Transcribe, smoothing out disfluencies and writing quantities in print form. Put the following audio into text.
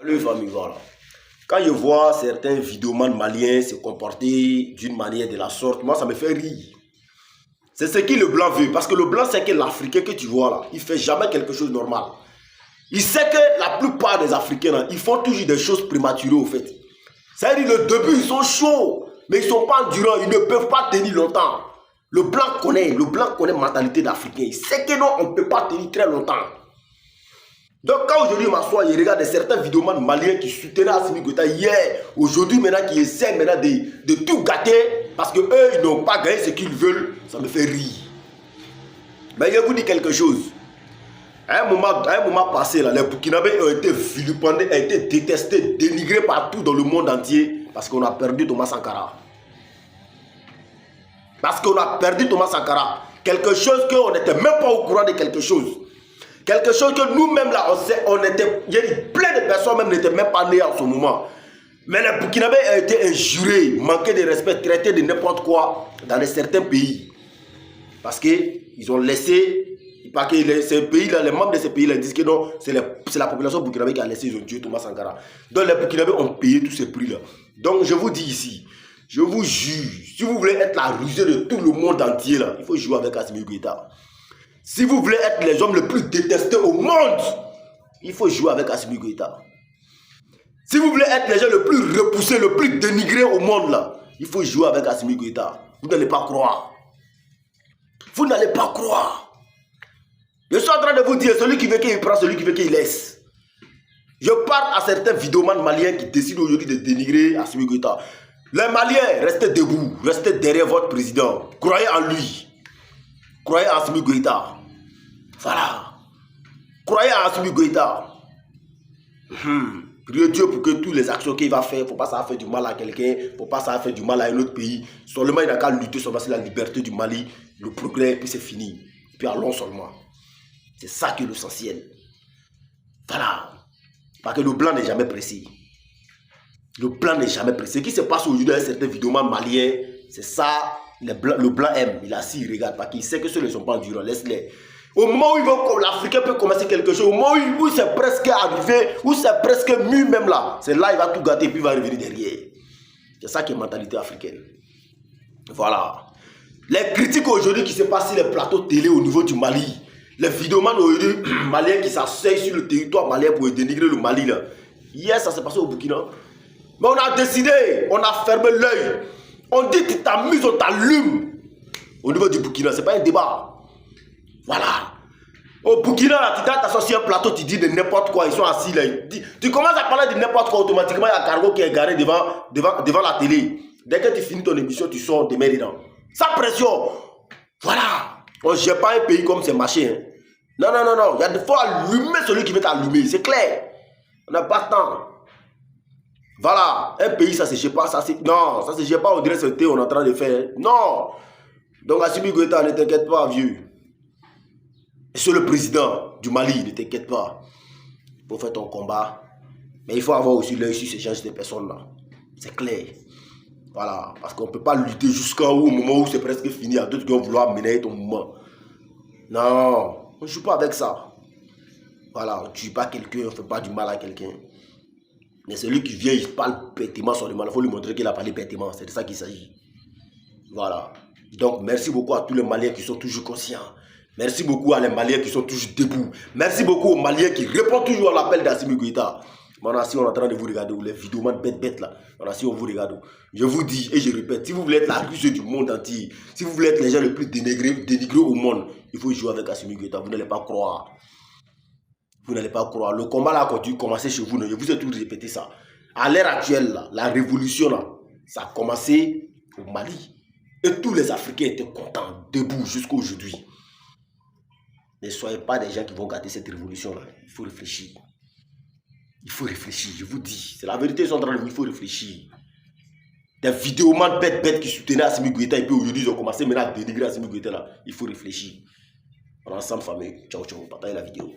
Le famille, voilà. Quand je vois certains vidéomans maliens se comporter d'une manière de la sorte, moi ça me fait rire. C'est ce que le blanc veut. Parce que le blanc sait que l'Africain que tu vois là, il ne fait jamais quelque chose de normal. Il sait que la plupart des Africains, là, ils font toujours des choses prématurées au fait. C'est-à-dire le début, ils sont chauds, mais ils ne sont pas endurants, ils ne peuvent pas tenir longtemps. Le blanc connaît la mentalité d'Africain. Il sait que non, on ne peut pas tenir très longtemps. Donc quand aujourd'hui je m'assois et regarde certains vidéomans maliens qui soutenaient Assimi Goïta hier, aujourd'hui maintenant qui essaient maintenant de tout gâter parce qu'eux ils n'ont pas gagné ce qu'ils veulent, ça me fait rire. Mais je vous dis quelque chose. À un moment passé, là, les Burkinabés ont été vilipendés, ont été détestés, dénigrés partout dans le monde entier parce qu'on a perdu Thomas Sankara. Parce qu'on a perdu Thomas Sankara. Quelque chose qu'on n'était même pas au courant de quelque chose. Quelque chose que nous-mêmes là, on était, il y a plein de personnes même n'étaient même pas nées en ce moment. Mais les Burkinabés ont été injurés, manqués de respect, traités de n'importe quoi dans certains pays. Parce qu'ils ont laissé, parce que ces pays-là, les membres de ces pays-là disent que non, c'est la population burkinabé qui a laissé, ils ont tué Thomas Sankara. Donc les Burkinabés ont payé tous ces prix-là. Donc je vous dis ici, je vous jure, si vous voulez être la rusée de tout le monde entier, là, il faut jouer avec Assimi Goïta. Si vous voulez être les hommes les plus détestés au monde, il faut jouer avec Assimi Goïta. Si vous voulez être les gens les plus repoussés, les plus dénigrés au monde, là, il faut jouer avec Assimi Goïta. Vous n'allez pas croire. Vous n'allez pas croire. Je suis en train de vous dire, celui qui veut qu'il prend, celui qui veut qu'il laisse. Je parle à certains vidéomans maliens qui décident aujourd'hui de dénigrer Assimi Goïta. Les Maliens, restez debout, restez derrière votre président. Croyez en lui. Croyez en Assimi Goïta. Voilà. Croyez en Assimi Goïta. Priez Dieu pour que toutes les actions qu'il va faire, il ne faut pas ça faire du mal à quelqu'un, il ne faut pas ça faire du mal à un autre pays. Seulement, il n'a qu'à lutter sur la liberté du Mali, le progrès, puis c'est fini. Puis allons seulement. C'est ça qui est l'essentiel. Voilà. Parce que le blanc n'est jamais pressé. Le blanc n'est jamais pressé. Ce qui se passe aujourd'hui avec certains vidéomans maliens, c'est ça. Le blanc aime. Il a assis, il regarde. Parce qu'il sait que ceux-là ne sont pas endurants. Laisse-les. Au moment où l'Africain peut commencer quelque chose, au moment où c'est presque arrivé, où c'est presque mûr même là, c'est là il va tout gâter et puis il va revenir derrière. C'est ça qui est mentalité africaine. Voilà. Les critiques aujourd'hui qui se passent sur les plateaux télé au niveau du Mali, les vidéomans maliens qui s'asseyent sur le territoire malien pour dénigrer le Mali là. Hier ça s'est passé au Burkina. Mais on a décidé, on a fermé l'œil. On dit tu t'amuses, on t'allume. Au niveau du Burkina, c'est pas un débat. Voilà. Au Burkina, tu t'associes à un plateau, tu dis de n'importe quoi, ils sont assis là. Tu commences à parler de n'importe quoi, automatiquement il y a un cargo qui est garé devant la télé. Dès que tu finis ton émission, tu sors, te mets dedans. Sans pression. Voilà. On ne gère pas un pays comme c'est marché. Hein. Non, non, non, non. Il faut allumer celui qui veut t'allumer. C'est clair. On n'a pas de temps. Voilà. Un pays, ça ne se gère pas. Non, ça ne se gère pas. On dirait que c'est on est en train de faire. Non. Donc, Assimi Goïta, ne t'inquiète pas, vieux. C'est le président du Mali, ne t'inquiète pas. Il faut faire ton combat. Mais il faut avoir aussi l'œil sur ces gens de personnes-là. C'est clair. Voilà. Parce qu'on ne peut pas lutter jusqu'au moment où c'est presque fini. Il y a d'autres qui vont vouloir mener ton mouvement. Non. On ne joue pas avec ça. Voilà. On ne tue pas quelqu'un, on ne fait pas du mal à quelqu'un. Mais celui qui vient, il parle bêtement sur le mal. Il faut lui montrer qu'il a parlé bêtement. C'est de ça qu'il s'agit. Voilà. Donc, merci beaucoup à tous les Maliens qui sont toujours conscients. Merci beaucoup à les Maliens qui sont toujours debout. Merci beaucoup aux Maliens qui répondent toujours à l'appel d'Assimi Goïta. Maintenant, si on est en train de vous regarder, les vidéomans bêtes là. Maintenant, si on vous regarde, je vous dis et je répète, si vous voulez être la rusée du monde entier, si vous voulez être les gens les plus dénigrés au monde, il faut jouer avec Assimi Goïta. Vous n'allez pas croire. Vous n'allez pas croire. Le combat là, quand tu commences chez vous, je vous ai toujours répété ça. À l'heure actuelle, là, la révolution, là, ça a commencé au Mali. Et tous les Africains étaient contents, debout jusqu'à aujourd'hui. Ne soyez pas des gens qui vont gâter cette révolution-là. Il faut réfléchir. Il faut réfléchir, je vous dis. C'est la vérité, ils sont en train de vous, il faut réfléchir. Des vidéomans bêtes qui soutenaient Assimi Goïta et puis aujourd'hui, ils ont commencé maintenant à dénigrer Assimi Goïta là. Il faut réfléchir. On est ensemble, famille. Ciao, ciao. Partagez la vidéo.